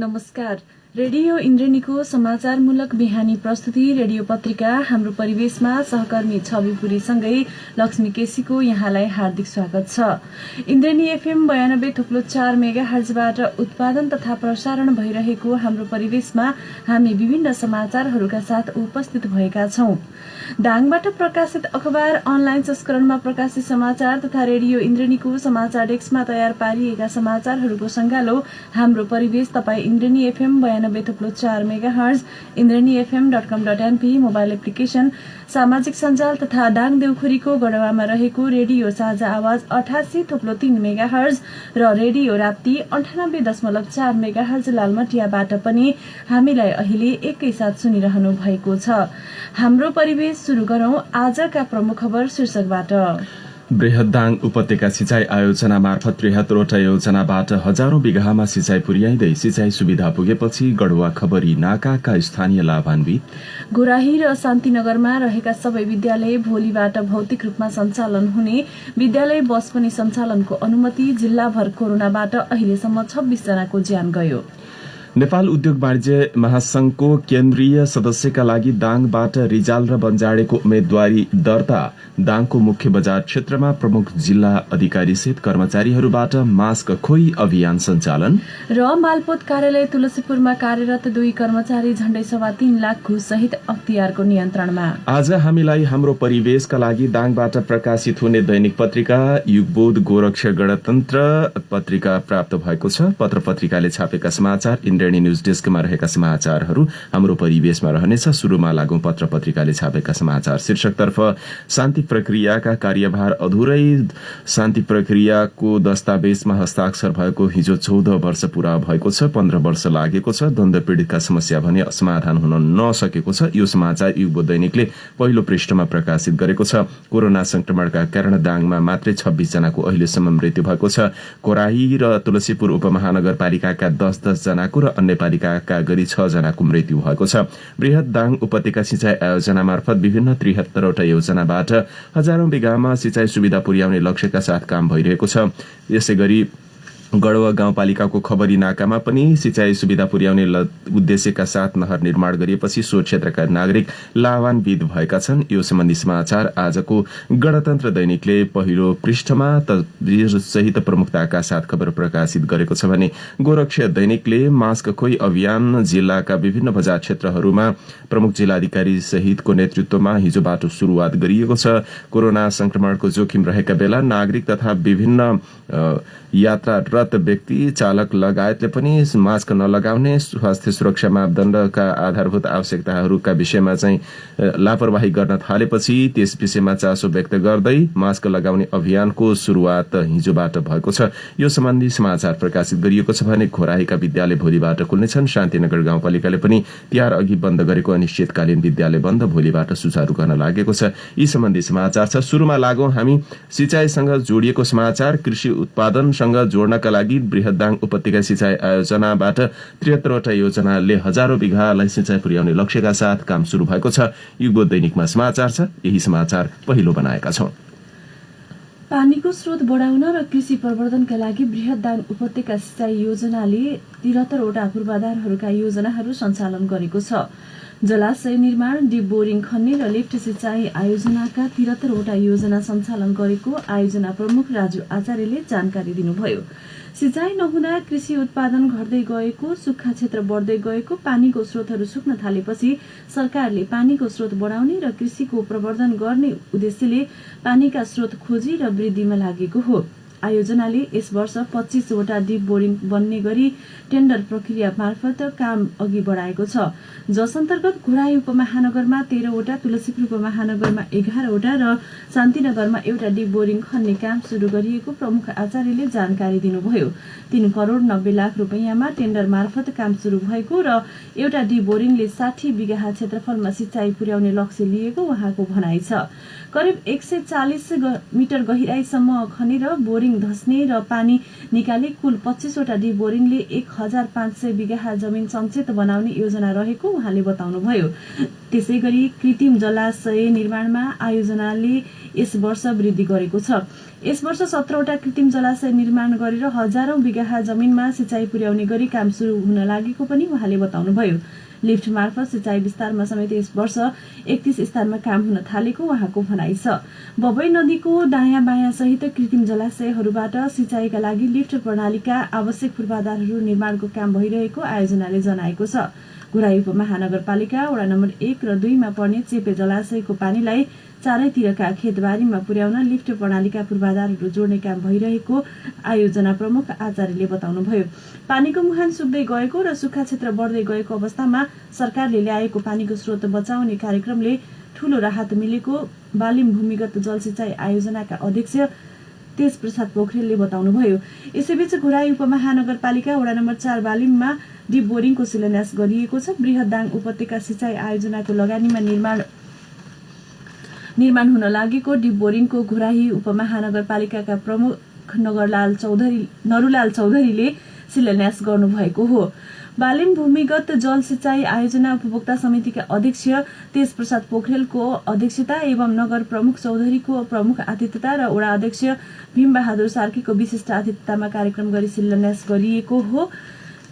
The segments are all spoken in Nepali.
नमस्कार। रेडियो इन्द्रेणीको समाचारमूलक बिहानी प्रस्तुति रेडियो पत्रिका हाम्रो परिवेशमा सहकर्मी छविपुरीसँगै लक्ष्मी केसीको यहाँलाई हार्दिक स्वागत छ। इन्द्रेणी एफएम 92.4 मेगाहर्जबाट उत्पादन तथा प्रसारण भइरहेको हाम्रो परिवेशमा हामी विभिन्न समाचारहरूका साथ उपस्थित भएका छौं। दाङबाट प्रकाशित अखबार, अनलाइन संस्करणमा प्रकाशित समाचार तथा रेडियो इन्द्रेणीको समाचार डेस्कमा तयार पारिएका समाचारहरूको संगालो हाम्रो परिवेश तपाईँ Indreni FM 92.4 megahertz, indrenifm.com.np mobile application, सामाजिक सञ्जाल तथा दाङ देउखुरीको गढवामा रहेको रेडियो साझा आवाज 88.3 मेगाहर्ज र रेडियो राप्ती 98.4 मेगाहर्ज लालमटियाबाट पनि हामीलाई अहिले एकैसाथ सुनिरहनु भएको छ। हाम्रो परिवेश सुरु गरौं आजका प्रमुख खबर शीर्षकबाट। बृहदाङ उपत्यका सिंचाई आयोजना मार्फत 73वटा योजनाबाट हजारौं बिघामा सिंचाई पुर्याइँदै सिंचाई सुविधा पुगेपछि गढुवा खबरी नाकाका स्थानीय लाभान्वित। गोराही र शान्तिनगरमा रहेका सबै विद्यालय भोलिबाट भौतिक रूपमा सञ्चालन हुने। विद्यालय बस पनि सञ्चालनको अनुमति। जिल्लाभर कोरोनाबाट अहिलेसम्म 26 जनाको ज्यान गयो। नेपाल उद्योग वाणिज्य महासंघको केन्द्रीय सदस्यका लागि दाङबाट रिजाल र बन्जाडेको उम्मेद्वारी दर्ता। दाङको मुख्य बजार क्षेत्रमा प्रमुख जिल्ला अधिकारी सहित कर्मचारीहरूबाट मास्क खोई अभियान सञ्चालन। र मालपोत कार्यालय तुलसीपुरमा कार्यरत 2 कर्मचारी झण्डै 3.25 लाख घुस सहित अख्तियारको नियन्त्रणमा। आज हामीलाई हाम्रो परिवेशका लागि दाङबाट प्रकाशित हुने दैनिक पत्रिका युगबोध गोरक्ष गणतन्त्र पत्रिका प्राप्त भएको छ। पत्र पत्रिकाले छापेका समाचार इन्द्रेणी न्यूज डेस्कमा रहेका समाचारहरू हाम्रो परिवेशमा रहनेछ। सुरुमा लागौं पत्र पत्रिकाले छापेका समाचार शीर्षकतर्फ। शान्ति प्रक्रियाका कार्यभार अधुरै। शान्ति प्रक्रियाको दस्तावेजमा हस्ताक्षर भएको हिजो 14 वर्ष पूरा भएको छ। 15 वर्ष लागेको छ। द्वन्द्व पीड़ितका समस्या भने समाधान हुन नसकेको छ। यो समाचार युगबोध दैनिकले पहिलो पृष्ठमा प्रकाशित गरेको छ। कोरोना संक्रमणका कारण दाङमा मात्रै 26 जनाको अहिलेसम्म मृत्यु भएको छ। कोराही र तुलसीपुर उपमहानगरपालिकाका 10-10 जनाको र अन्य पालिकाका गरी 6 जनाको मृत्यु भएको छ। बृहत दाङ उपत्यका सिंचाई आयोजना मार्फत विभिन्न 73वटा योजनाबाट हजारौं बिघामा सिंचाई सुविधा पुर्याउने लक्ष्यका साथ काम भइरहेको छ। यसैगरी गढवा गाउँपालिकाको खबरी नाकामा पनि सिंचाई सुविधा पुर्याउने उद्देश्यका साथ नहर निर्माण गरिएपछि सो क्षेत्रका नागरिक लाभान्वित भएका छन्। यो सम्बन्धी समाचार आजको गणतन्त्र दैनिकले पहिलो पृष्ठमा तस्बिर सहित प्रमुखताका साथ खबर प्रकाशित गरेको छ भने गोरक्ष दैनिकले मास्क खोई अभियान जिल्लाका विभिन्न बजार क्षेत्रहरूमा प्रमुख जिल्लाधिकारी सहितको नेतृत्वमा हिजोबाट शुरूआत गरिएको छ। कोरोना संक्रमणको जोखिम रहेका बेला नागरिक तथा विभिन्न यात्रारत व्यक्ति चालक लगायतले पनि मास्क नलगाउने, स्वास्थ्य सुरक्षा मापदण्डका आधारभूत आवश्यकताहरूका विषयमा चाहिँ लापरवाही गर्न थालेपछि त्यस विषयमा चासो व्यक्त गर्दै मास्क लगाउने अभियानको शुरूआत हिजोबाट भएको छ। यो सम्बन्धी समाचार प्रकाशित गरिएको छ भने खोराहीका विद्यालय भोलिबाट खुल्नेछन्। शान्तिनगर गाउँपालिकाले पनि तिहार अघि बन्द गरेको अनिश्चितकालीन विद्यालय बन्द भोलिबाट सुचारू गर्न लागेको छ। यी सम्बन्धी समाचार छ। सुरुमा लागौं हामी सिंचाईसँग जोडिएको समाचार। कृषि उत्पादनसँग जोड्नका लागि बृहदाङ उपत्यका सिंचाई आयोजनाबाट 73वटा योजनाले हजारौं बिघालाई सिंचाई पुर्याउने लक्ष्यका साथ काम शुरू भएको छ। युगबोध दैनिकमा समाचार छ। यही समाचार पहिलो बनाएका छौं। पानीको स्रोत बढाउन र कृषि प्रवर्धनका लागि बृहदाङ उपत्यका सिंचाई योजनाले 73वटा पूर्वाधारहरूका योजनाहरू सञ्चालन गरेको छ। जलाशय निर्माण, डिप बोरिङ खन्ने र लिफ्ट सिंचाई आयोजनाका 73वटा योजना सञ्चालन गरेको आयोजना प्रमुख राजु आचार्यले जानकारी दिनुभयो। सिंचाई नहुँदा कृषि उत्पादन घट्दै गएको, सुक्खा क्षेत्र बढ्दै गएको, पानीको स्रोतहरू सुक्न थालेपछि सरकारले पानीको स्रोत बढाउने र कृषिको प्रवर्धन गर्ने उद्देश्यले पानीका स्रोत खोजी र वृद्धिमा लागेको हो। आयोजनाले यस वर्ष 25वटा डिप बोरिङ बन्ने गरी टेन्डर प्रक्रिया मार्फत काम अघि बढाएको छ। जस अन्तर्गत घोराही उपमहानगरमा 13वटा, तुलसीपुर उपमहानगरमा 11वटा र शान्तिनगरमा 1 डिप बोरिङ खन्ने काम शुरू गरिएको प्रमुख आचार्यले जानकारी दिनुभयो। 3 करोड़ 90 लाख रुपैयाँमा टेन्डर मार्फत काम शुरू भएको र एउटा डिप बोरिङले 60 बिघा क्षेत्रफलमा सिंचाई पुर्याउने लक्ष्य लिएको उहाँको भनाइ छ। करिब 140 मिटर गहिराईसम्म खनेर बोरिङ बोरिङ धस्ने र पानी निकाली कुल 25 वटा डिप बोरिङले 1500 बिघा जमिन सञ्चित बनाउने योजना रहेको उहाँले बताउनुभयो। त्यसैगरी कृत्रिम जलाशय निर्माणमा आयोजनाले यस वर्ष वृद्धि गरेको छ। यस वर्ष 17 वटा कृत्रिम जलाशय निर्माण गरेर हजारौं बिघा जमिनमा सिँचाइ पुर्याउने गरी काम सुरु हुन लागेको पनि उहाँले बताउनुभयो। लिफ्ट मार्फत सिँचाइ विस्तारमा समेत यस वर्ष 31 स्थानमा काम हुन थालेको उहाँको भनाइ छ। बबई नदीको दायाँ बायाँ सहित कृत्रिम जलाशयहरूबाट सिँचाइका लागि लिफ्ट प्रणालीका आवश्यक पूर्वाधारहरू निर्माणको काम भइरहेको आयोजनाले जनाएको छ। घुराई उपमहानगरपालिका वडा नम्बर 1 र 2 मा पर्ने चेपे जलाशयको पानीलाई चारैतिरका खेतबारीमा पुर्याउन लिफ्ट प्रणालीका पूर्वाधारहरू जोड्ने काम भइरहेको आयोजना प्रमुख आचार्यले बताउनुभयो। पानीको मुहान सुक्दै गएको र सुक्खा क्षेत्र बढ्दै गएको अवस्थामा सरकारले ल्याएको पानीको स्रोत बचाउने कार्यक्रमले ठूलो राहत मिलेको बालिम भूमिगत जल सिँचाइ आयोजनाका अध्यक्ष तेज प्रसाद पोखरेलले बताउनुभयो। यसैबीच घुराई उपमहानगरपालिका वडा नम्बर 4 बालिममा डिप बोरिङको शिलान्यास गरिएको छ। बृहदाङ उपत्यका सिँचाइ आयोजनाको लगानीमा निर्माण हुन लागेको डिप बोरिङको घुराही उपमहानगरपालिकाका प्रमुख नरुलाल चौधरीले शिलान्यास गर्नुभएको हो। बालिम भूमिगत जल सिँचाइ आयोजना उपभोक्ता समितिका अध्यक्ष तेज प्रसाद पोखरेलको अध्यक्षता एवं नगर प्रमुख चौधरीको प्रमुख आतिथ्यता र वडा अध्यक्ष भीम बहादुर सार्कीको विशिष्ट आतिथ्यतामा कार्यक्रम गरी शिलान्यास गरिएको हो।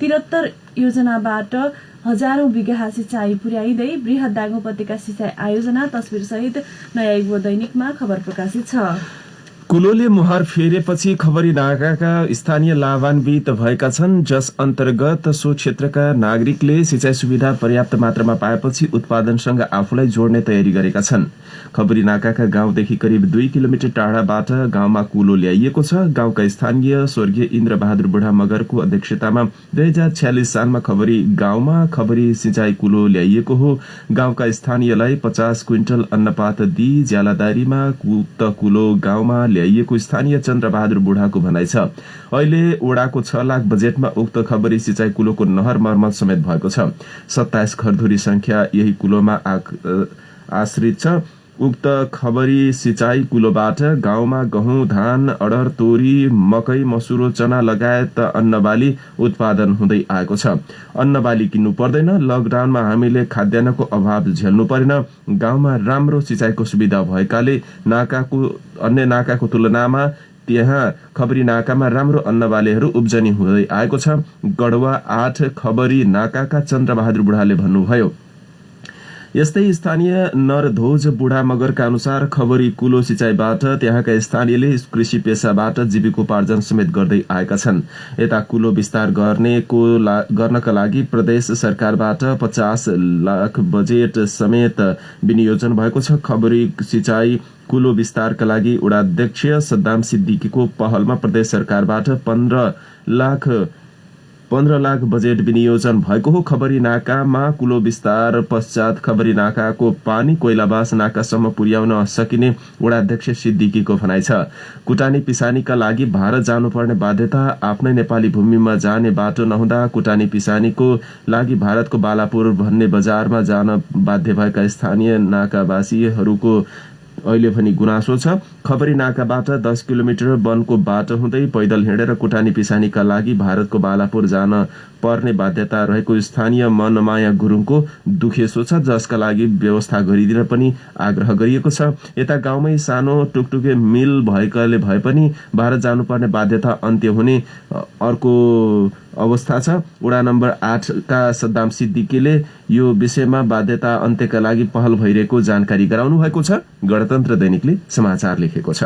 73 योजनाबाट हजारौं बिघा सिँचाइ पुर्याइँदै बृहदाङ उपत्यका सिँचाइ आयोजना तस्बिरसहित नयाँ युग दैनिकमा खबर प्रकाशित छ। कुलोले मुहार फेरेपछि खबरी नाकाका स्थानीय लाभान्वित भएका छन्, जस अन्तर्गत सो क्षेत्रका नागरिकले सिँचाइ सुविधा पर्याप्त मात्रामा पाएपछि उत्पादनसँग आफूलाई जोड्ने तयारी गरेका छन्। खबरी नाकाका गाउँदेखि करिब 2 किलोमिटर टाढाबाट गाउँमा कुलो ल्याइएको छ। गाउँका स्थानीय स्वर्गीय इन्द्र बहादुर बुढा मगरको अध्यक्षतामा 2046 सालमा खबरी गाउँमा खबरी सिँचाइ कुलो ल्याइएको हो। गाउँका स्थानीयलाई 50 क्विन्टल अन्नपात दिई ज्यालादारीमा उक्त कुलो गाउँमा ल्याइएको स्थानीय चन्द्रबहादुर बुढाको भनाइ छ। अहिले ओडाको 6 लाख बजेटमा उक्त खबरी सिँचाइ कुलोको नहर मर्मत समेत भएको छ। 27 घरधुरी संख्या यही कुलोमा आश्रित छ। उक्त खबरी सिँचाइ कुलोबाट गाउँमा गहुँ, धान, अडर, तोरी, मकै, मसुरो, चना लगायत अन्नबाली उत्पादन हुँदै आएको छ। अन्नबाली किन्नु पर्दैन। लकडाउनमा हामीले खाद्यान्नको अभाव झेल्नु परेन। गाउँमा राम्रो सिँचाइको सुविधा भएकाले अन्य नाकाको तुलनामा त्यहाँ खबरी नाकामा राम्रो अन्नबालीहरू उब्जनी हुँदै आएको छ। गढवा 8 खबरी नाकाका चन्द्रबहादुर बुढाले भन्नुभयो। यस्तै स्थानीय नरध्वज बुढा मगरका अनुसार खबरी कुलो सिँचाइबाट त्यहाँका स्थानीयले कृषि पेशाबाट जीविकोपार्जन समेत गर्दै आएका छन्। यता कुलो विस्तार गर्नका लागि प्रदेश सरकारबाट 50 लाख बजेट समेत विनियोजन भएको छ। खबरी सिँचाइ कुलो विस्तारका लागि वडाध्यक्ष सद्दाम सिद्दिकीको पहलमा प्रदेश सरकारबाट 15 लाख बजेट विनियोजन भएको हो। खबरी नाकामा कुलो विस्तार पश्चात खबरी नाकाको पानी कोइलाबास नाकासम्म पुर्याउन सकिने वडाध्यक्ष सिद्दिकीको भनाइ छ। कुटानी पिसानीका लागि भारत जानुपर्ने बाध्यता आफ्नै नेपाली भूमिमा जाने बाटो नहुँदा कुटानी पिसानीको लागि भारतको बालापुर भन्ने बजारमा जान बाध्य भएका स्थानीय नाकावासीहरूको अहिले पनि गुनासो छ। खबरी नाकाबाट 10 किलोमिटर वनको बाटो हुँदै पैदल हिँडेर कुटानी पिसानीका लागि भारतको बालापुर जान पर्ने बाध्यता रहेको स्थानीय मनमाया गुरुङको दुखेसो छ, जसका लागि व्यवस्था गरिदिन पनि आग्रह गरिएको छ। यता गाउँमै सानो टुकटुके मिल भएकाले भए पनि भारत जानुपर्ने बाध्यता अन्त्य हुने अर्को अवस्था छ। वडा नम्बर 8 का सद्दाम सिद्दिकीले यो विषयमा बाध्यता अन्त्यका लागि पहल भइरहेको जानकारी गराउनु भएको छ। गणतन्त्र दैनिकले समाचार लेखेको छ।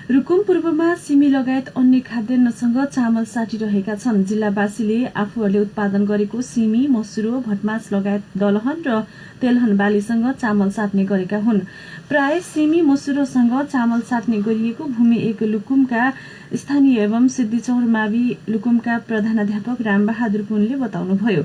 रुकुम पूर्वमा सिमी लगायत अन्य खाद्यान्नसँग चामल साटिरहेका छन्। जिल्लावासीले आफूहरूले उत्पादन गरेको सिमी, मसुरो, भटमास लगायत दलहन र तेलहन बालीसँग चामल साट्ने गरेका हुन्। प्राय सिमी मसुरोसँग चामल साट्ने गरिएको भूमि 1 लुकुमका स्थानीय एवं सिद्धिचौर मावि लुकुमका प्रधानाध्यापक रामबहादुर पुनले बताउनुभयो।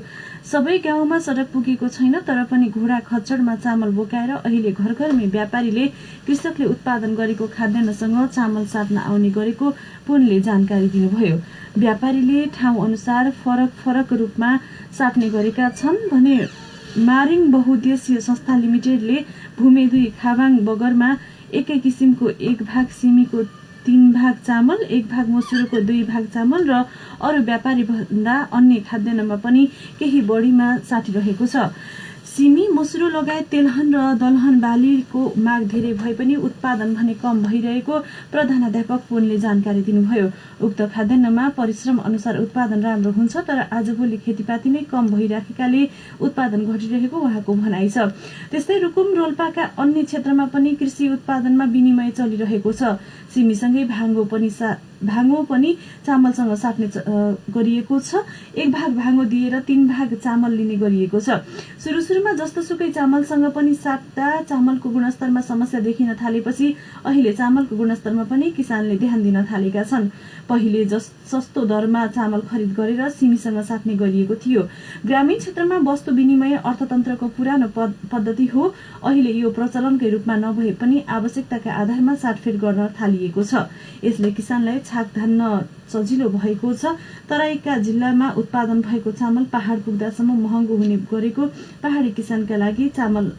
सबै गाउँमा सडक पुगेको छैन, तर पनि घोडा खच्चडमा चामल बोकाएर अहिले घर घरमै व्यापारीले कृषकले उत्पादन गरेको खाद्यान्नसँग चामल साट्न आउने गरेको पुनले जानकारी दिनुभयो। व्यापारीले ठाउँ अनुसार फरक फरक रूपमा साट्ने गरेका छन् भने मारिङ बहुद्देश्य संस्था लिमिटेडले भूमि 2 खाबाङ बगरमा एकै किसिमको 1 भाग सिमीको 3 भाग चामल, 1 भाग मसुरोको 2 भाग चामल र अरू व्यापारी भन्दा अन्य खाद्यान्नमा पनि केही बढीमा साटिरहेको छ। सिमी, मसुरो लगायत तेलहन र दलहन बालीको माग धेरै भए पनि उत्पादन भने कम भइरहेको प्रधानाध्यापक पुनले जानकारी दिनुभयो। उक्त खाद्यान्नमा परिश्रम अनुसार उत्पादन राम्रो हुन्छ, तर आजभोलि खेतीपाती नै कम भइराखेकाले उत्पादन घटिरहेको उहाँको भनाइ छ। त्यस्तै रुकुम रोल्पाका अन्य क्षेत्रमा पनि कृषि उत्पादनमा विनिमय चलिरहेको छ। सिमीसँगै भाङ्गो पनि चामलसँग साट्ने गरिएको छ। 1 भाग भाङ्गो दिएर 3 भाग चामल लिने गरिएको छ। सुरुमा जस्तोसुकै चामलसँग पनि साट्दा चामलको गुणस्तरमा समस्या देखिन थालेपछि अहिले चामलको गुणस्तरमा पनि किसानले ध्यान दिन थालेका छन्। पहिले सस्तो दरमा चामल खरिद गरेर सिमीसँग साट्ने गरिएको थियो। ग्रामीण क्षेत्रमा वस्तु विनिमय अर्थतन्त्रको पुरानो पद्धति हो। अहिले यो प्रचलनकै रूपमा नभए पनि आवश्यकताका आधारमा साटफेट गर्न थालिएको छ। यसले किसानलाई छाक धान्न सजिलो भएको छ। तराईका जिल्लामा उत्पादन भएको चामल पहाड पुग्दासम्म महँगो हुने गरेको पहाडी किसानका लागि चामल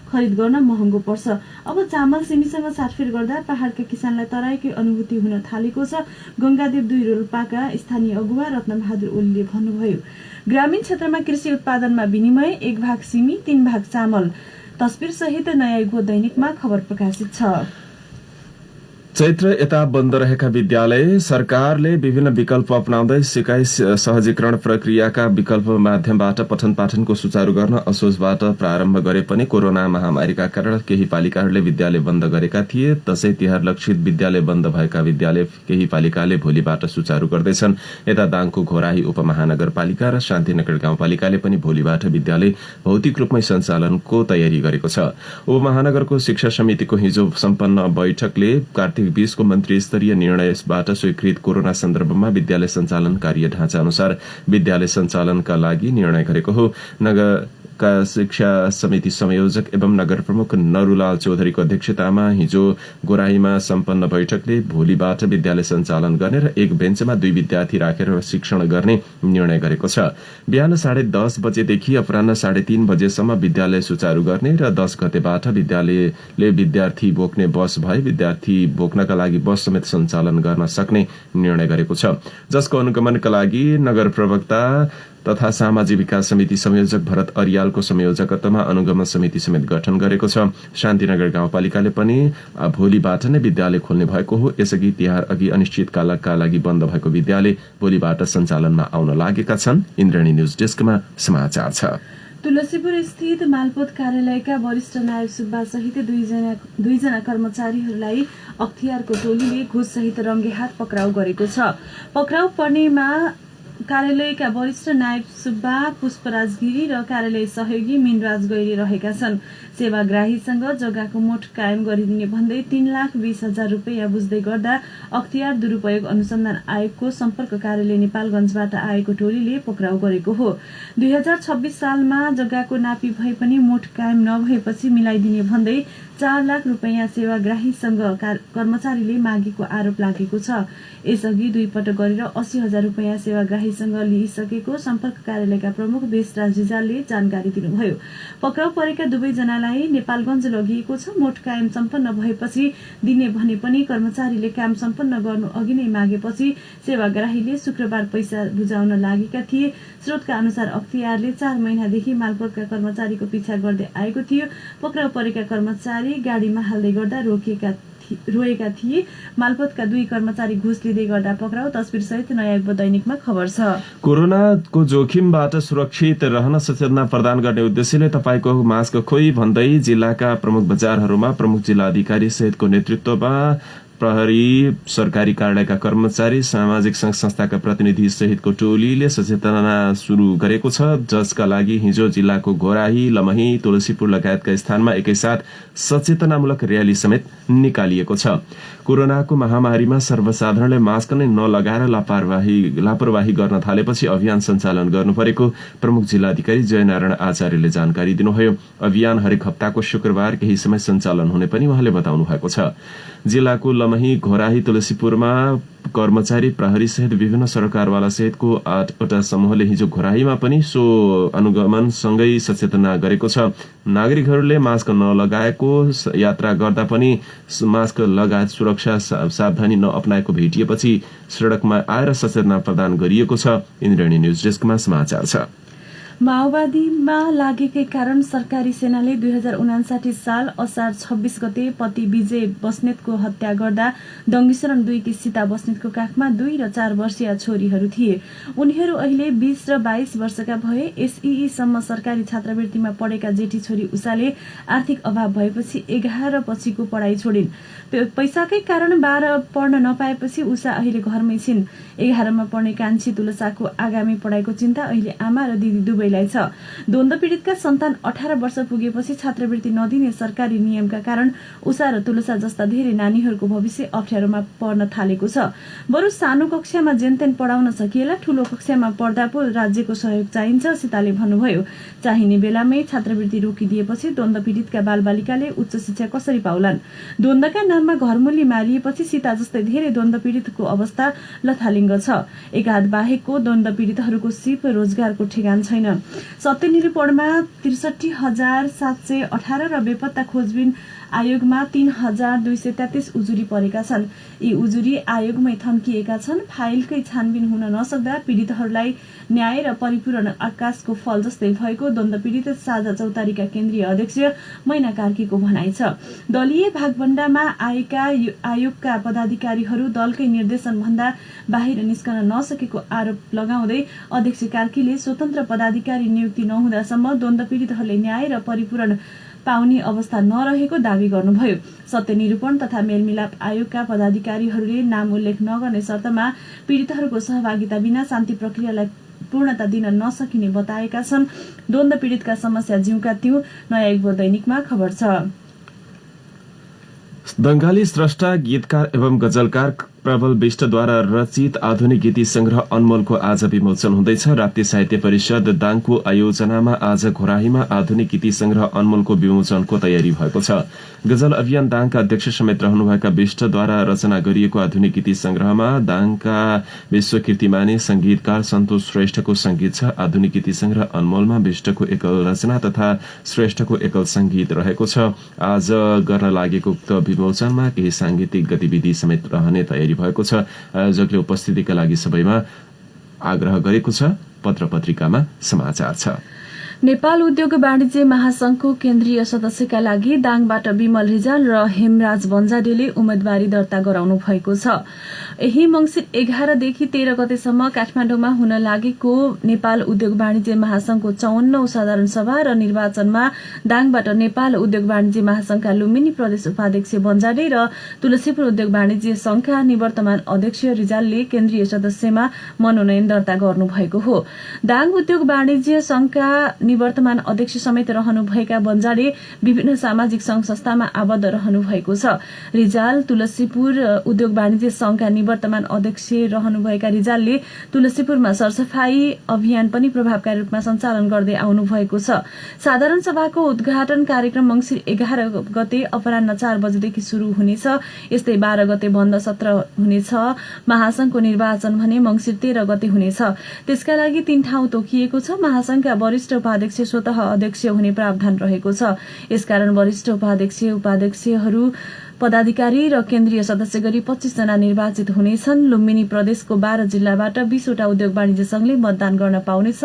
खरिद गर्न महँगो पर्छ। अब चामल सिमीसँग साटफेट गर्दा पहाडका किसानलाई तराईकै अनुभूति हुन थालेको छ। गंगादेव 2 रोल्पाका स्थानीय अगुवा रत्नबहादुर ओलीले भन्नुभयो। ग्रामीण क्षेत्रमा कृषि उत्पादनमा विनिमय, 1 भाग सिमी, 3 भाग चामल। तस्बिर सहित नयाँ युग दैनिकमा खबर प्रकाशित छ। चैत्र यता बन्द रहेका विद्यालय, सरकारले विभिन्न विकल्प अपनाउँदै सिकाइ सहजीकरण प्रक्रियाका विकल्प माध्यमबाट पठन पाठनको सुचारू गर्न असोजबाट प्रारम्भ गरे पनि कोरोना महामारीका कारण केही पालिकाहरूले विद्यालय बन्द गरेका थिए। दशैं तिहार लक्षित विद्यालय बन्द भएका विद्यालय केही पालिकाले भोलिबाट सुचारू गर्दैछन्। यता दाङको घोराही उपमहानगरपालिका र शान्तिनगर गाउँपालिकाले पनि भोलिबाट विद्यालय भौतिक रूपमै सञ्चालनको तयारी गरेको छ। उपमहानगरको शिक्षा समितिको हिजो सम्पन्न बैठकले कार्तिक 20 को मन्त्री स्तरीय निर्णयबाट स्वीकृत कोरोना सन्दर्भमा विद्यालय सञ्चालन कार्य ढाँचा अनुसार विद्यालय सञ्चालनका लागि निर्णय गरेको हो। नगरका शिक्षा समिति संयोजक एवं नगर प्रमुख नरुलाल चौधरीको अध्यक्षतामा हिजो गोराहीमा सम्पन्न बैठकले भोलिबाट विद्यालय सञ्चालन गर्ने र एक बेन्चमा 2 विद्यार्थी राखेर शिक्षण गर्ने निर्णय गरेको छ। बिहान 10:30 बजेदेखि अपराह्न 3:30 बजेसम्म विद्यालय सुचारू गर्ने र 10 गतेबाट विद्यालयले विद्यार्थी बोक्ने बस भए विद्यार्थी बोक्नका लागि बस समेत सञ्चालन गर्न सक्ने निर्णय गरेको छ, जसको अनुगमनका लागि नगर प्रवक्ता तथा सामाजिक विकास समिति संयोजक भरत अरियालको संयोजकत्वमा अनुगमन समिति समेत गठन गरेको छ। शान्तिनगर गाउँपालिकाले पनि भोलिबाट नै विद्यालय खोल्ने भएको हो। यसअघि तिहार अघि अनिश्चितकालका लागि बन्द भएको विद्यालय भोलिबाट सञ्चालनमा आउन लागेका छन्। इन्द्रणी न्यूज डेस्कमा समाचार छ। तुलसीपुर स्थित मालपोत कार्यालयका वरिष्ठ नायब सुब्बा सहित दुईजना कर्मचारीहरूलाई अख्तियारको टोलीले घुस सहित रंगेहात पक्राउ गरेको छ। पक्राउ पर्नेमा कार्यालयका वरिष्ठ नायब सुब्बा पुष्पराज गिरी र कार्यालय सहयोगी मिनराज गैरी रहेका छन्। सेवाग्राहीसँग जग्गाको मोठ कायम गरिदिने भन्दै 3,20,000 रुपैयाँ बुझ्दै गर्दा अख्तियार दुरूपयोग अनुसन्धान आयोगको सम्पर्क कार्यालय नेपालगञ्जबाट आएको टोलीले पक्राउ गरेको हो। 2026 सालमा जग्गाको नापी भए पनि मोठ कायम नभएपछि मिलाइदिने भन्दै 4 लाख रुपैयाँ सेवाग्राहीसँग कर्मचारीले मागेको आरोप लागेको छ। यसअघि 2 पटक गरेर 80,000 रुपैयाँ सेवाग्राहीसँग लिइसकेको सम्पर्क कार्यालयका प्रमुख बेसराज रिजालले जानकारी दिनुभयो। पक्राउ परेका दुवैजनालाई नेपालगञ्ज लगिएको छ। मोठ कायम सम्पन्न भएपछि दिने भने पनि कर्मचारीले काम सम्पन्न गर्नु अघि नै मागेपछि सेवाग्राहीले शुक्रबार पैसा बुझाउन लागेका थिए। स्रोतका अनुसार अख्तियारले 4 महिनादेखि मालपोतका कर्मचारीको पीछा गर्दै आएको थियो। पक्राउ परेका कर्मचारी गाडीमा हाल्दै गर्दा रोएका थिए। मालपोतका 2 कर्मचारी घुस लिँदै गर्दा पक्राउ। तस्बिर सहित नयाँ युग दैनिकमा खबर छ। कोरोनाको जोखिमबाट सुरक्षित रहन सचेतना प्रदान गर्ने उद्देश्यले तपाईको मास्क खोइ भन्दै जिल्लाका प्रमुख बजारहरूमा प्रमुख जिल्ला अधिकारी सहितको नेतृत्वमा प्रहरी, सरकारी कार्यालयका कर्मचारी, सामाजिक संघ संस्थाका प्रतिनिधि सहितको टोलीले सचेतना शुरू गरेको छ, जसका लागि हिजो जिल्लाको घोराही, लमही, तुलसीपुर लगायतका स्थानमा एकैसाथ सचेतनामूलक र्याली समेत निकालिएको छ। कोरोनाको महामारीमा सर्वसाधारणले मास्क नै नलगाएर लापरवाही गर्न थालेपछि अभियान सञ्चालन गर्नु परेको प्रमुख जिल्ला अधिकारी जयनारायण आचार्यले जानकारी दिनुभयो। अभियान हरेक हप्ताको शुक्रबार केही समय सञ्चालन हुने पनि उहाँले बताउनु भएको छ। जिल्लाको लमही घोराही तुलसीपुरमा कर्मचारी प्रहरी सहित विभिन्न सरकारवाला सहितको 8वटा समूहले हिजो घोराहीमा पनि सो अनुगमनसँगै सचेतना गरेको छ। नागरिकहरूले मास्क नलगाएको यात्रा गर्दा पनि मास्क लगायत सुरक्षा सावधानी नअपनाएको भेटिएपछि सड़कमा आएर सचेतना प्रदान गरिएको छ। इन्द्रेणी न्यूज डेस्कमा समाचार छ। माओवादीमा लागेकै कारण सरकारी सेनाले 2059 साल असार 26 गते पति विजय बस्नेतको हत्या गर्दा दङ्गीशरण 2 की सीता बस्नेतको काखमा 2 र 4 वर्षीय छोरीहरू थिए। उनीहरू अहिले 20 र 22 वर्षका भए। एसईई सम्म सरकारी छात्रवृत्तिमा पढेका जेठी छोरी उषाले आर्थिक अभाव भएपछि 11 पछिको पढाइ छोडिन्। पैसाकै कारण 12 पढ्न नपाएपछि उषा अहिले घरमै छिन्। 11 मा पढ्ने कान्छी तुलसाको आगामी पढाइको चिन्ता अहिले आमा र दिदी दुवैलाई छ। द्वन्द्व पीडितका सन्तान 18 वर्ष पुगेपछि छात्रवृत्ति नदिने सरकारी नियमका कारण उषा र तुलसा जस्ता धेरै नानीहरूको भविष्य अप्ठ्यारोमा पर्न थालेको छ। बरु सानो कक्षामा जेनतेन पढाउन सकिएला, ठूलो कक्षामा पढ्दा पो राज्यको सहयोग चाहिन्छ, सीताले भन्नुभयो। चाहिने बेलामै छात्रवृत्ति रोकिदिएपछि द्वन्द्व पीडितका बालबालिकाले उच्च शिक्षा कसरी पाउलान्? द्वन्द्वका नाममा घरमूल्य मारिएपछि सीता जस्तै धेरै द्वन्द्व पीडितको अवस्था लथालिङ्ग छ। एकाध बाहेकको द्वन्द्व पीडितहरूको सिप रोजगारको ठेगान छैन। सत्य निरूपणमा 63,718 र बेपत्ता खोजबिन आयोगमा 3,233 उजुरी परेका छन्। यी उजुरी आयोगमै थन्किएका छन्। फाइलकै छानबिन हुन नसक्दा पीडितहरूलाई न्याय र परिपूरण आकाशको फल जस्तै भएको द्वन्द्व पीडित साझा चौतारीका केन्द्रीय अध्यक्ष मैना कार्कीको भनाइ छ। दलीय भागभण्डामा आएका आयोगका पदाधिकारीहरू दलकै निर्देशन भन्दा बाहिर निस्कन नसकेको आरोप लगाउँदै अध्यक्ष कार्कीले स्वतन्त्र पदाधिकारी नियुक्ति नहुँदासम्म द्वन्द्व पीडितहरूले न्याय र परिपूरण पाउने अवस्था नरहेको दावी गर्नुभयो। सत्य निरूपण तथा मेलमिलाप आयोगका पदाधिकारीहरूले नाम उल्लेख नगर्ने शर्तमा पीडितहरूको सहभागिता बिना शान्ति प्रक्रियालाई पूर्णता दिन नसकिने बताएका छन्। द्वन्द्व पीडितका समस्या जिउका त्यौं नयाँ युग दैनिकमा खबर छ। बंगाली स्रष्टा गीतकार एवं गजलकार प्रबल विष्टद्वारा रचित आधुनिक गीति संग्रह अनमोलको आज विमोचन हुँदैछ। राप्ती साहित्य परिषद दाङको आयोजनामा आज घोराहीमा आधुनिक गीति संग्रह अनमोलको विमोचनको तयारी भएको छ। गजल अभियान दाङका अध्यक्ष समेत रहनुभएका विष्टद्वारा रचना गरिएको आधुनिक गीति संग्रहमा दाङका विश्वकीर्तिमानी संगीतकार सन्तोष श्रेष्ठको संगीत छ। आधुनिक गीति संग्रह अनमोलमा विष्टको एकल रचना तथा श्रेष्ठको एकल संगीत रहेको छ। आज गर्न लागेको उक्त विमोचनमा केही सांगीतिक गतिविधि समेत रहने तयारी भएको छ। आयोजकले उपस्थितिका लागि सबैमा आग्रह गरेको छ। पत्र पत्रिकामा समाचार छ। नेपाल उद्योग वाणिज्य महासंघको केन्द्रीय सदस्यका लागि दाङबाट विमल रिजाल र हेमराज बन्जाडेले उम्मेदवारी दर्ता गराउनु भएको छ। यही मंसिर 11 देखि 13 गतेसम्म काठमाडौँमा हुन लागेको नेपाल उद्योग वाणिज्य महासंघको 54औं साधारण सभा र निर्वाचनमा दाङबाट नेपाल उद्योग वाणिज्य महासंघका लुम्बिनी प्रदेश उपाध्यक्ष बन्जाडे र तुलसीपुर उद्योग वाणिज्य संघका निवर्तमान अध्यक्ष रिजालले केन्द्रीय सदस्यमा मनोनयन दर्ता गर्नुभएको हो। दाङ उद्योग वाणिज्य संघका निवर्तमान अध्यक्ष समेत रहनुभएका बन्जाडे विभिन्न सामाजिक संघ संस्थामा आबद्ध रहनु भएको छ। रिजाल तुलसीपुर उद्योग वाणिज्य संघका निवर्तमान अध्यक्ष रहनुभएका रिजालले तुलसीपुरमा सरसफाई अभियान पनि प्रभावकारी रूपमा सञ्चालन गर्दै आउनु भएको छ। साधारण सभाको उद्घाटन कार्यक्रम मंसिर 11 गते अपराह्न 4 बजेदेखि शुरू हुनेछ। यस्तै 12 गते बन्द सत्र हुनेछ। महासंघको निर्वाचन भने मंसिर 13 गते हुनेछ। त्यसका लागि 3 ठाउँ तोकिएको छ। महासंघका वरिष्ठ उपाध्यक्ष स्वतः अध्यक्ष हुने प्रावधान रहेको छ। यसकारण वरिष्ठ उपाध्यक्ष उपाध्यक्षहरू पदाधिकारी र केन्द्रीय सदस्य गरी 25 जना निर्वाचित हुनेछन्। लुम्बिनी प्रदेशको 12 जिल्लाबाट 20 वटा उद्योग वाणिज्य संघले मतदान गर्न पाउनेछ।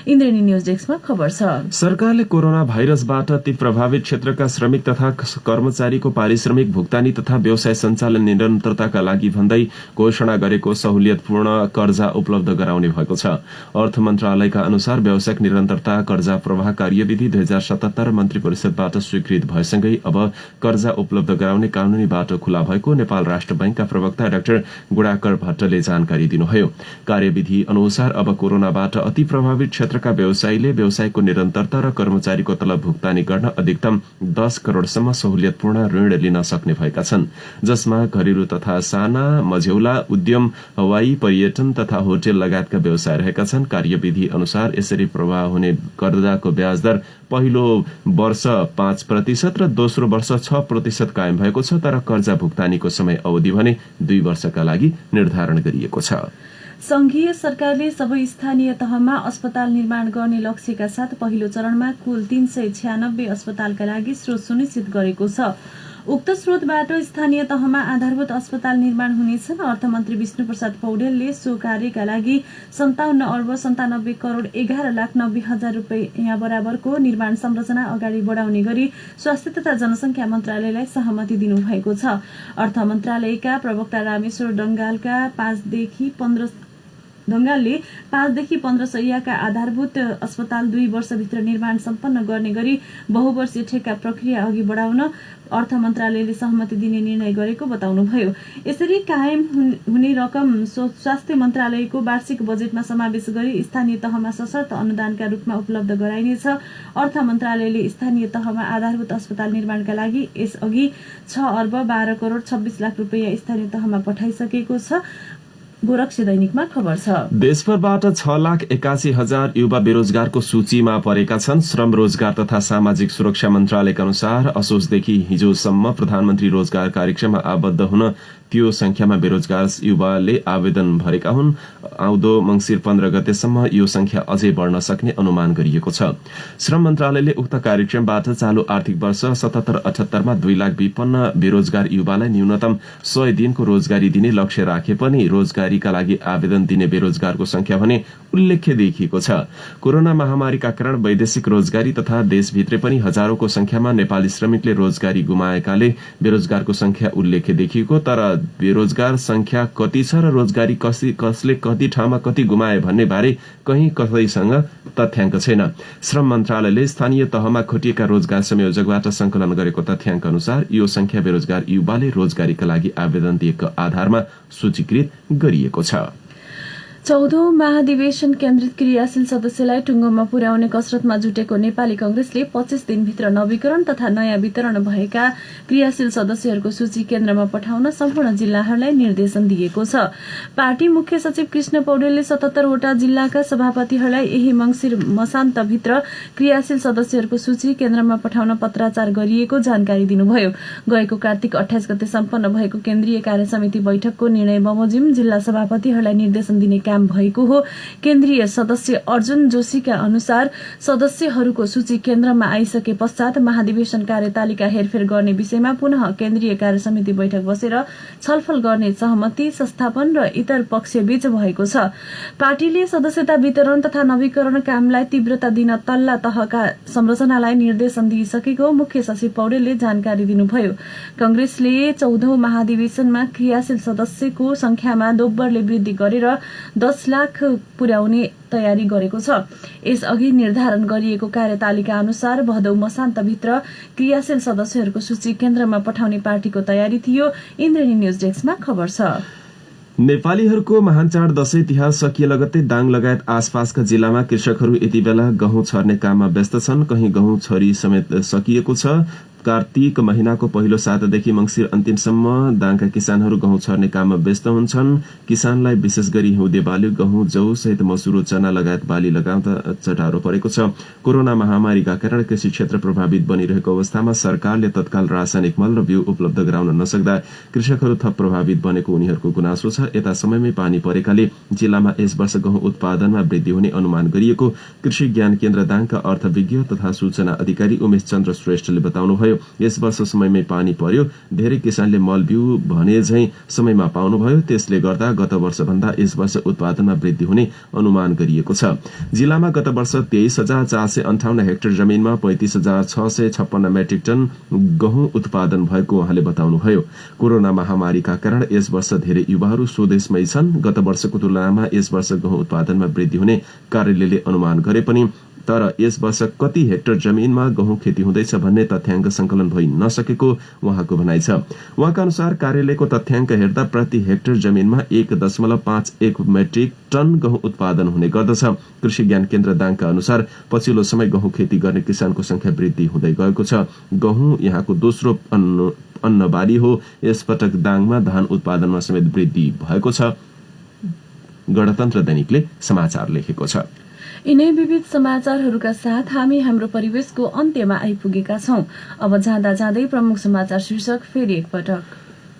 इन्द्रेणी न्यूज डेस्कमा खबर छ। सरकारले कोरोना भाइरसबाट ती प्रभावित क्षेत्रका श्रमिक तथा कर्मचारीको पारिश्रमिक भुक्तानी तथा व्यवसाय सञ्चालन निरन्तरताका लागि भन्दै घोषणा गरेको सहुलियतपूर्ण कर्जा उपलब्ध गराउने भएको छ। अर्थ मन्त्रालयका अनुसार व्यावसायिक निरन्तरता कर्जा प्रवाह कार्यविधि 2077 मन्त्री परिषदबाट स्वीकृत भएसँगै अब कर्जा उपलब्ध गराउने कानूनी बाटो खुला भएको नेपाल राष्ट्र बैंकका प्रवक्ता डाक्टर गुडाकर भट्टले जानकारी दिनुभयो। कार्यविधि अनुसार अब कोरोनाबाट अति प्रभावित क्षेत्रका व्यवसायीले व्यवसायको निरन्तरता र कर्मचारीको तलब भुक्तानी गर्न अधिकतम 10 करोड़सम्म सहुलियतपूर्ण ऋण लिन सक्ने भएका छन्, जसमा घरेलु तथा साना मझौला उद्यम, हवाई, पर्यटन तथा होटल लगायतका व्यवसाय रहेका छन्। कार्यविधि अनुसार यसरी प्रवाह हुने कर्जाको ब्याज दर पहिलो वर्ष 5% र दोस्रो वर्ष 6% कायम भएको छ, तर कर्जा भुक्तानीको समय अवधि भने 2 वर्षका लागि निर्धारण गरिएको छ। संघीय सरकारले सबै स्थानीय तहमा अस्पताल निर्माण गर्ने लक्ष्यका साथ पहिलो चरणमा कुल 396 अस्पतालका लागि स्रोत सुनिश्चित गरेको छ। उक्त स्रोतबाट स्थानीय तहमा आधारभूत अस्पताल निर्माण हुनेछन्। अर्थमन्त्री विष्णुप्रसाद पौडेलले सो कार्यका लागि 57 अर्ब 97 करोड 11,90,000 रुपैयाँ बराबरको निर्माण संरचना अगाडि बढाउने गरी स्वास्थ्य तथा जनसंख्या मन्त्रालयलाई सहमति दिनुभएको छ। अर्थ मन्त्रालयका प्रवक्ता रामेश्वर ढङ्गालले 5देखि 15 शैय्याका आधारभूत अस्पताल 2 वर्षभित्र निर्माण सम्पन्न गर्ने गरी बहुवर्षीय ठेक्का प्रक्रिया अघि बढाउन अर्थ मन्त्रालयले सहमति दिने निर्णय गरेको बताउनुभयो। यसरी कायम हुने रकम स्वास्थ्य मन्त्रालयको वार्षिक बजेटमा समावेश गरी स्थानीय तहमा सशर्त अनुदानका रूपमा उपलब्ध गराइनेछ। अर्थ मन्त्रालयले स्थानीय तहमा आधारभूत अस्पताल निर्माणका लागि यसअघि 6 अर्ब 12 करोड 26 लाख रुपैयाँ स्थानीय तहमा पठाइसकेको छ। गोरक्ष दैनिकमा खबर छ। देशभरबाट 6,81,000 युवा बेरोजगारको सूचीमा परेका छन्। श्रम रोजगार तथा सामाजिक सुरक्षा मन्त्रालयका अनुसार असोजदेखि हिजोसम्म प्रधानमन्त्री रोजगार कार्यक्रममा आबद्ध हुन त्यो संख्यामा बेरोजगार युवाले आवेदन भरेका हुन्। आउँदो मंसिर 15 गतेसम्म यो संख्या अझै बढ्न सक्ने अनुमान गरिएको छ। श्रम मन्त्रालयले उक्त कार्यक्रमबाट चालू आर्थिक वर्ष 77-78 मा 2,52,000 बेरोजगार युवालाई न्यूनतम 100 दिनको रोजगारी दिने लक्ष्य राखे पनि रोजगारीका लागि आवेदन दिने बेरोजगारको संख्या भने उल्लेख्य देखिएको छ। कोरोना महामारीका कारण वैदेशिक रोजगारी तथा देशभित्रै पनि हजारौंको संख्यामा नेपाली श्रमिकले रोजगारी गुमाएकाले बेरोजगारको संख्या उल्लेख्य देखिएको, तर बेरोजगार संख्या कति छ र रोजगारी कसले कति ठाउँमा कति गुमाए भन्ने बारे कहीँ कसैसँग तथ्याङ्क छैन। श्रम मन्त्रालयले स्थानीय तहमा खटिएका रोजगार संयोजकबाट संकलन गरेको तथ्याङ्क अनुसार यो संख्या बेरोजगार युवाले रोजगारीका लागि आवेदन दिएको आधारमा सूचीकृत गरिएको छ। 14औं महाधिवेशन केन्द्रित क्रियाशील सदस्यलाई टुङ्गोमा पुर्याउने कसरतमा जुटेको नेपाली कंग्रेसले 25 दिनभित्र नवीकरण तथा नयाँ वितरण भएका क्रियाशील सदस्यहरूको सूची केन्द्रमा पठाउन सम्पूर्ण जिल्लाहरूलाई निर्देशन दिएको छ। पार्टी मुख्य सचिव कृष्ण पौडेलले 77 वटा जिल्लाका सभापतिहरूलाई यही मंसिर मसान्तभित्र क्रियाशील सदस्यहरूको सूची केन्द्रमा पठाउन पत्राचार गरिएको जानकारी दिनुभयो। गएको कार्तिक 28 गते सम्पन्न भएको केन्द्रीय कार्यसमिति बैठकको निर्णय बमोजिम जिल्ला सभापतिहरूलाई निर्देशन दिने काम भएको हो। केन्द्रीय सदस्य अर्जुन जोशीका अनुसार सदस्यहरूको सूची केन्द्रमा आइसके पश्चात महाधिवेशन कार्यतालिका हेरफेर गर्ने विषयमा पुनः केन्द्रीय कार्यसमिति बैठक बसेर छलफल गर्ने सहमति संस्थापन र इतर पक्षबीच भएको छ। पार्टीले सदस्यता वितरण तथा नवीकरण कामलाई तीव्रता दिन तल्ला तहका संरचनालाई निर्देशन दिइसकेको मुख्य सचिव पौडेलले जानकारी दिनुभयो। कंग्रेसले 14औं महाधिवेशनमा क्रियाशील सदस्यको संख्यामा दोब्बरले वृद्धि गरेर 10 लाख पुर्याउने तयारी गरेको छ। यसअघि निर्धारण गरिएको कार्यतालिका अनुसार भदौ मसान्तभित्र क्रियाशील सदस्यहरूको सूची केन्द्रमा पठाउने पार्टीको तयारी थियो। इन्द्रेणी न्यूज डेस्कमा खबर छ। नेपालीहरूको महान चाड दशैं तिहार सकिए लगत्तै दाङ लगायत आसपासका जिल्लामा कृषकहरू यति बेला गहुँ छर्ने काममा व्यस्त छन्। कहीँ गहुँ छरी समेत सकिएको छ। कार्तिक महिनाको पहिलो सातादेखि मंसिर अन्तिमसम्म दाङका किसानहरू गहुँ छर्ने काममा व्यस्त हुन्छन्। किसानलाई विशेष गरी हिउँदे बाली, गहुँ, जौ सहित मसुरो, चना लगायत बाली लगाउँदा चटारो परेको छ। कोरोना महामारीका कारण कृषि क्षेत्र प्रभावित बनिरहेको अवस्थामा सरकारले तत्काल रासायनिक मल र बिउ उपलब्ध गराउन नसक्दा कृषकहरू थप प्रभावित बनेको उनीहरूको गुनासो छ। यता समयमै पानी परेकाले जिल्लामा यस वर्ष गहुँ उत्पादनमा वृद्धि हुने अनुमान गरिएको कृषि ज्ञान केन्द्र दाङका अर्थविज्ञ तथा सूचना अधिकारी उमेश चन्द्र श्रेष्ठले बताउनुभयो। यस वर्ष समयमै पानी पर्यो, धेरै किसानले मल बिउ भने झैं समयमा पाउनुभयो। त्यसले गर्दा गत वर्ष भन्दा यस वर्ष उत्पादनमा वृद्धि हुने अनुमान गरिएको छ। जिल्लामा गत वर्ष 23,458 हेक्टर जमिनमा 35,656 मेट्रिक टन गहुँ उत्पादन भएको उहाँले बताउनुभयो। कोरोना महामारीका कारण यस वर्ष धेरै युवाहरू स्वदेशमै छन्। गत वर्षको तुलनामा यस वर्ष गहुँ उत्पादनमा वृद्धि हुने कार्यालयले अनुमान गरे पनि तर यस वर्ष कति हेक्टर जमिनमा गहुँ खेती हुँदैछ भन्ने तथ्याङ्क संकलन भइ नसकेको उहाँको भनाइ छ। उहाँका अनुसार कार्यालयको तथ्याङ्क हेर्दा प्रति हेक्टर जमिनमा 1.51 मेट्रिक टन गहुँ उत्पादन हुने गर्दछ। कृषि ज्ञान केन्द्र दाङका अनुसार पछिल्लो समय गहुँ खेती गर्ने किसानको संख्या वृद्धि हुँदै गएको छ। गहुँ यहाँको दोस्रो अन्न बाली हो। यसपटक दाङमा धान उत्पादनमा समेत वृद्धि भएको छ। गणतन्त्र दैनिकले समाचार लेखेको छ। यिनै विविध समाचारहरूका साथ हामी हाम्रो परिवेशको अन्त्यमा आइपुगेका छौं। अब जाँदा जाँदै प्रमुख समाचार शीर्षक फेरि एकपटक।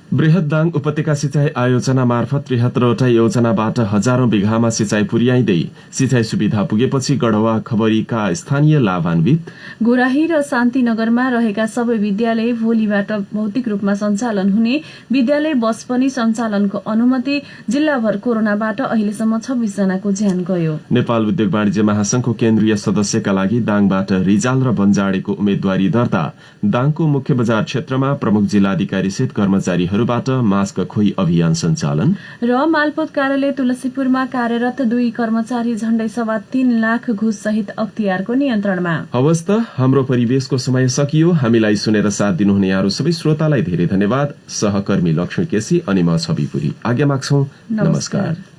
बृहत दाङ उपत्यका सिंचाई आयोजना मार्फत 73वटा योजनाबाट हजारौं बिघामा सिंचाई पुर्याइँदै सिंचाई सुविधा पुगेपछि गढवा खबरीका स्थानीय लाभान्वित। गोराही र शान्तिनगरमा रहेका सबै विद्यालय भोलिबाट भौतिक रूपमा सञ्चालन हुने। विद्यालय बस पनि सञ्चालनको अनुमति। जिल्लाभर कोरोनाबाट अहिलेसम्म 26 जनाको ज्यान गयो। नेपाल उद्योग वाणिज्य महासंघको केन्द्रीय सदस्यका लागि दाङबाट रिजाल र बन्जाडेको उम्मेद्वारी दर्ता। दाङको मुख्य बजार क्षेत्रमा प्रमुख जिल्लाधिकारी सहित कर्मचारीहरूबाट मास्क खोई अभियान सञ्चालन। र मालपोत कार्यालय तुलसीपुरमा कार्यरत 2 कर्मचारी झण्डै 3.25 लाख घुस सहित अख्तियारको नियन्त्रणमा। हवस् त, हाम्रो परिवेशको समय सकियो। हामीलाई सुनेर साथ दिनुहुने यहाँहरू सबै श्रोतालाई धेरै धन्यवाद। सहकर्मी लक्ष्मी केसी अनि म छवि पुरी आज्ञा माग्छौं। नमस्कार।